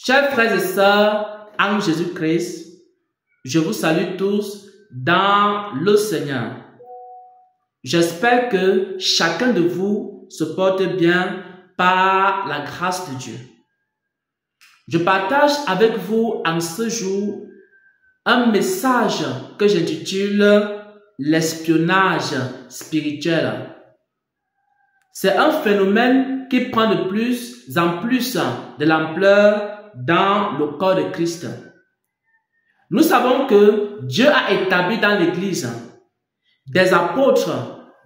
Chers frères et sœurs en Jésus-Christ, je vous salue tous dans le Seigneur. J'espère que chacun de vous se porte bien par la grâce de Dieu. Je partage avec vous en ce jour un message que j'intitule l'espionnage spirituel. C'est un phénomène qui prend de plus en plus de l'ampleur dans le corps de Christ. Nous savons que Dieu a établi dans l'Église des apôtres,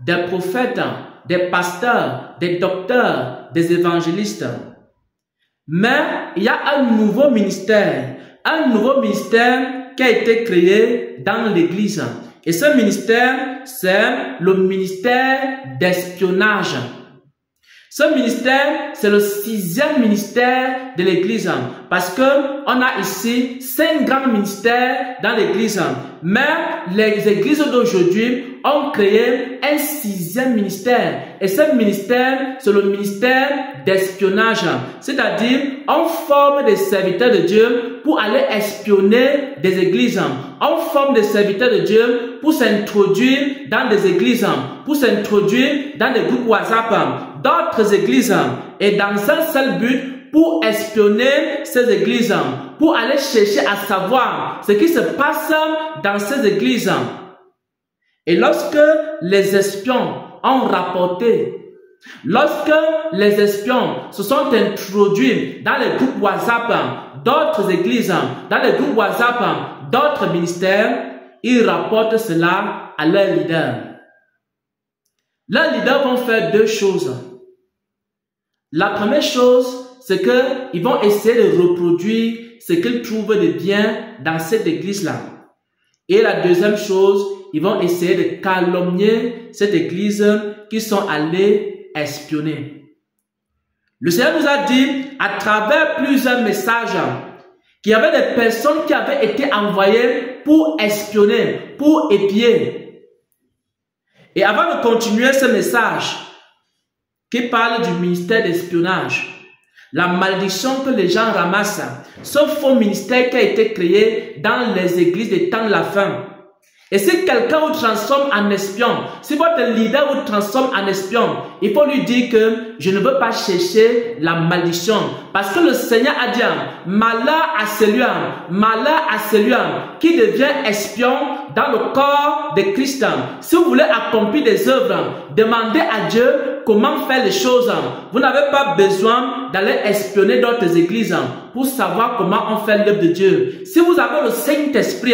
des prophètes, des pasteurs, des docteurs, des évangélistes. Mais il y a un nouveau ministère qui a été créé dans l'Église. Et ce ministère, c'est le ministère d'espionnage. Ce ministère, c'est le 6e ministère de l'Église. Parce que on a ici 5 grands ministères dans l'Église. Mais les églises d'aujourd'hui ont créé un 6e ministère. Et ce ministère, c'est le ministère d'espionnage. C'est-à-dire, on forme des serviteurs de Dieu pour aller espionner des églises. On forme des serviteurs de Dieu pour s'introduire dans des églises, pour s'introduire dans des groupes WhatsApp, d'autres églises, et dans un seul but, pour espionner ces églises, pour aller chercher à savoir ce qui se passe dans ces églises. Et lorsque les espions ont rapporté, lorsque les espions se sont introduits dans les groupes WhatsApp d'autres églises, dans les groupes WhatsApp d'autres ministères, ils rapportent cela à leurs leaders. Leurs leaders vont faire 2 choses. La première chose, c'est qu'ils vont essayer de reproduire ce qu'ils trouvent de bien dans cette église-là. Et la deuxième chose, ils vont essayer de calomnier cette église qu'ils sont allés espionner. Le Seigneur nous a dit, à travers plusieurs messages, qu'il y avait des personnes qui avaient été envoyées pour espionner, pour épier. Et avant de continuer ce message, qui parle du ministère d'espionnage, la malédiction que les gens ramassent, ce faux ministère qui a été créé dans les églises des temps de la fin. Et si quelqu'un vous transforme en espion, si votre leader vous transforme en espion, il faut lui dire que je ne veux pas chercher la malédiction. Parce que le Seigneur a dit, malheur à celui qui devient espion dans le corps de Christ. Si vous voulez accomplir des œuvres, demandez à Dieu comment faire les choses. Vous n'avez pas besoin d'aller espionner d'autres églises pour savoir comment on fait l'œuvre de Dieu. Si vous avez le Saint-Esprit,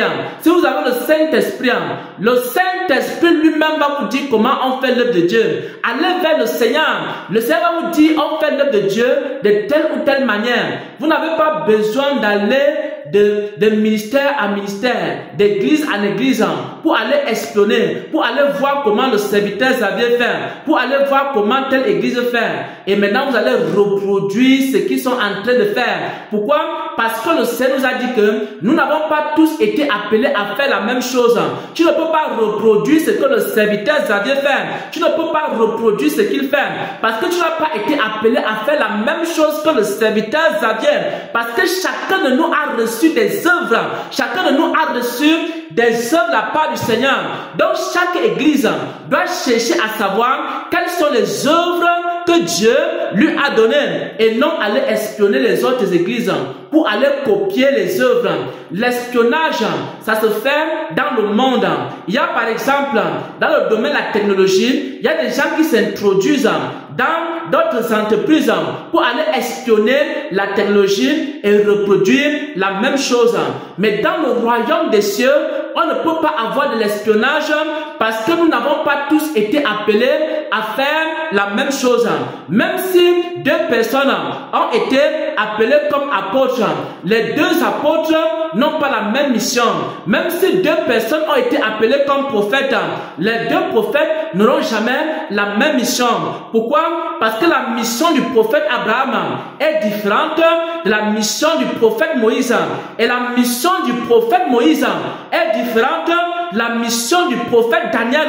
le Saint-Esprit lui-même va vous dire comment on fait l'œuvre de Dieu. Allez vers le Seigneur. Le Seigneur va vous dire on fait l'œuvre de Dieu de telle ou telle manière. Vous n'avez pas besoin d'aller de ministère à ministère, d'église en église, pour aller espionner, pour aller voir comment le serviteur Xavier fait, pour aller voir comment telle église fait. Et maintenant, vous allez reproduire ce qu'ils sont en train de faire. Pourquoi? Parce que le Seigneur nous a dit que nous n'avons pas tous été appelés à faire la même chose. Tu ne peux pas reproduire ce que le serviteur Xavier fait. Tu ne peux pas reproduire ce qu'il fait. Parce que tu n'as pas été appelé à faire la même chose que le serviteur Xavier. Parce que chacun de nous a reçu des œuvres. Chacun de nous a reçu des œuvres de la part du Seigneur. Donc chaque église doit chercher à savoir quelles sont les œuvres que Dieu lui a données et non aller espionner les autres églises pour aller copier les œuvres. L'espionnage, ça se fait dans le monde. Il y a par exemple, dans le domaine de la technologie, il y a des gens qui s'introduisent dans d'autres entreprises pour aller espionner la technologie et reproduire la même chose. Mais dans le royaume des cieux, on ne peut pas avoir de l'espionnage parce que nous n'avons pas tous été appelés à faire la même chose. Même si 2 personnes ont été appelées comme apôtres, les 2 apôtres n'ont pas la même mission. Même si 2 personnes ont été appelées comme prophètes, les 2 prophètes n'auront jamais la même mission. Pourquoi? Parce que la mission du prophète Abraham est différente de la mission du prophète Moïse. Et la mission du prophète Moïse est différente de la mission du prophète Daniel.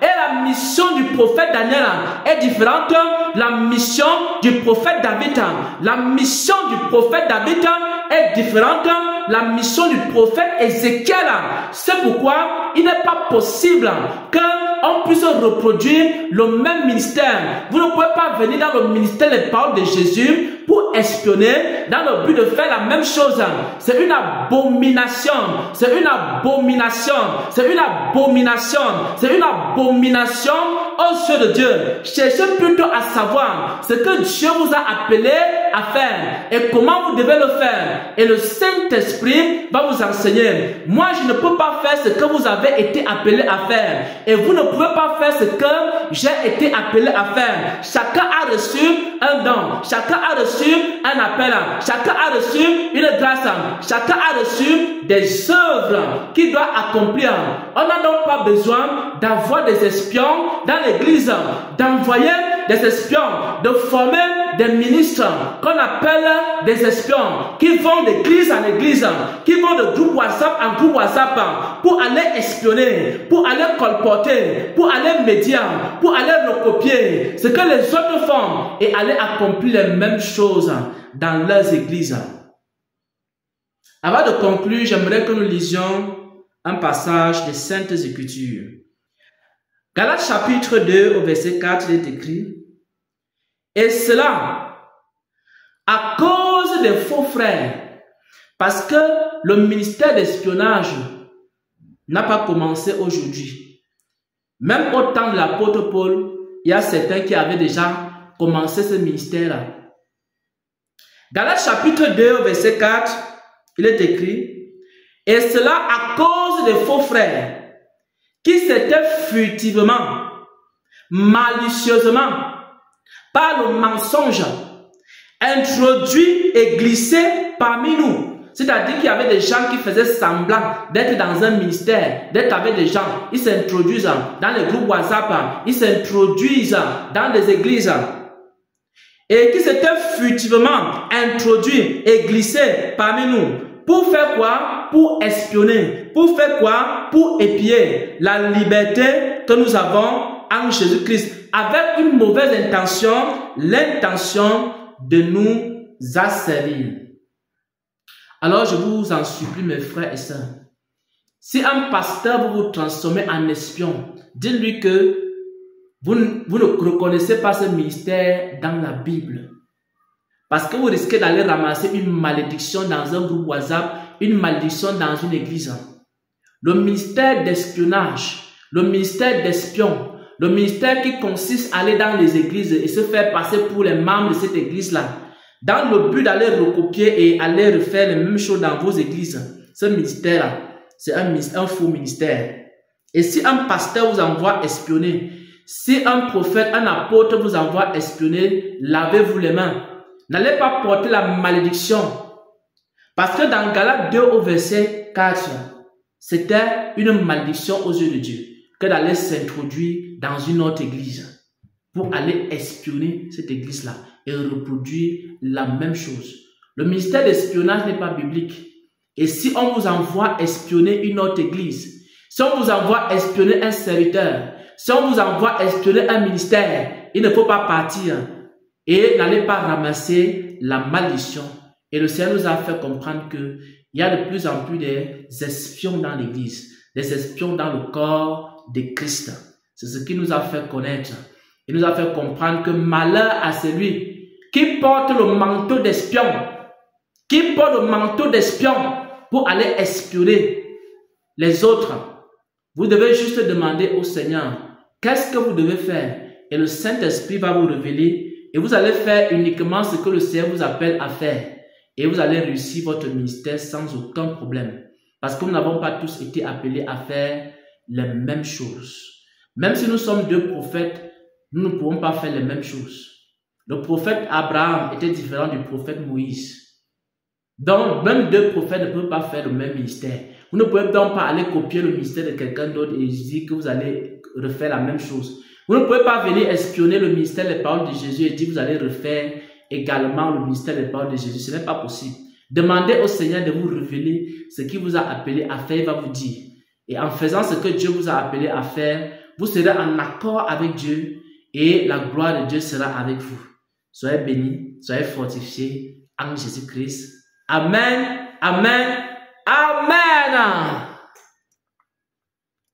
Et la mission du prophète Daniel est différente de la mission du prophète David. La mission du prophète David est différente. La mission du prophète Ézéchiel, c'est pourquoi il n'est pas possible qu'on puisse reproduire le même ministère. Vous ne pouvez pas venir dans le ministère des paroles de Jésus pour espionner dans le but de faire la même chose. C'est une abomination. C'est une abomination. C'est une abomination. C'est une abomination aux yeux de Dieu. Cherchez plutôt à savoir ce que Dieu vous a appelé à faire et comment vous devez le faire. Et le Saint-Esprit va vous enseigner. Moi, je ne peux pas faire ce que vous avez été appelé à faire. Et vous ne pouvez pas faire ce que j'ai été appelé à faire. Chacun a reçu un don. Chacun a reçu un appel. Chacun a reçu une grâce. Chacun a reçu des œuvres qu'il doit accomplir. On n'a donc pas besoin d'avoir des espions dans l'église, d'envoyer des espions, de former des ministres qu'on appelle des espions, qui vont d'église en église, qui vont de groupe WhatsApp en groupe WhatsApp pour aller espionner, pour aller colporter, pour aller médier, pour aller recopier ce que les autres font et aller accomplir les mêmes choses dans leurs églises. Avant de conclure, j'aimerais que nous lisions un passage des Saintes Écritures. Galates chapitre 2 au verset 4, il est écrit: et cela à cause des faux frères, parce que le ministère d'espionnage n'a pas commencé aujourd'hui. Même au temps de l'apôtre Paul, il y a certains qui avaient déjà commencé ce ministère-là. Galates chapitre 2 au verset 4, il est écrit: et cela à cause des faux frères qui s'étaient furtivement, malicieusement, par le mensonge, introduits et glissés parmi nous. C'est-à-dire qu'il y avait des gens qui faisaient semblant d'être dans un ministère, d'être avec des gens. Ils s'introduisent dans les groupes WhatsApp, ils s'introduisent dans les églises. Et qui s'étaient furtivement introduits et glissés parmi nous. Pour faire quoi? Pour espionner. Pour faire quoi? Pour épier la liberté que nous avons en Jésus-Christ. Avec une mauvaise intention, l'intention de nous asservir. Alors je vous en supplie, mes frères et sœurs. Si un pasteur vous transformez en espion, dites-lui que vous ne reconnaissez pas ce ministère dans la Bible. Parce que vous risquez d'aller ramasser une malédiction dans un groupe WhatsApp, une malédiction dans une église. Le ministère d'espionnage, le ministère d'espion, le ministère qui consiste à aller dans les églises et se faire passer pour les membres de cette église-là, dans le but d'aller recopier et aller refaire les mêmes choses dans vos églises. Ce ministère-là, c'est un faux ministère. Et si un pasteur vous envoie espionner, si un prophète, un apôtre vous envoie espionner, lavez-vous les mains. N'allez pas porter la malédiction. Parce que dans Galates 2 au verset 4, c'était une malédiction aux yeux de Dieu que d'aller s'introduire dans une autre église pour aller espionner cette église-là et reproduire la même chose. Le ministère d'espionnage n'est pas biblique. Et si on vous envoie espionner une autre église, si on vous envoie espionner un serviteur, si on vous envoie espionner un ministère, il ne faut pas partir. Et n'allez pas ramasser la malédiction. Et le Seigneur nous a fait comprendre qu'il y a de plus en plus des espions dans l'église, des espions dans le corps de Christ. C'est ce qui nous a fait connaître. Il nous a fait comprendre que malheur à celui qui porte le manteau d'espion, qui porte le manteau d'espion pour aller espionner les autres. Vous devez juste demander au Seigneur, qu'est-ce que vous devez faire? Et le Saint-Esprit va vous révéler. Et vous allez faire uniquement ce que le Seigneur vous appelle à faire. Et vous allez réussir votre ministère sans aucun problème. Parce que nous n'avons pas tous été appelés à faire les mêmes choses. Même si nous sommes deux prophètes, nous ne pouvons pas faire les mêmes choses. Le prophète Abraham était différent du prophète Moïse. Donc, même deux prophètes ne peuvent pas faire le même ministère. Vous ne pouvez donc pas aller copier le ministère de quelqu'un d'autre et dire que vous allez refaire la même chose. Vous ne pouvez pas venir espionner le ministère des paroles de Jésus et dire que vous allez refaire également le ministère des paroles de Jésus. Ce n'est pas possible. Demandez au Seigneur de vous révéler ce qu'il vous a appelé à faire, il va vous dire. Et en faisant ce que Dieu vous a appelé à faire, vous serez en accord avec Dieu et la gloire de Dieu sera avec vous. Soyez bénis, soyez fortifiés en Jésus-Christ. Amen, amen, amen.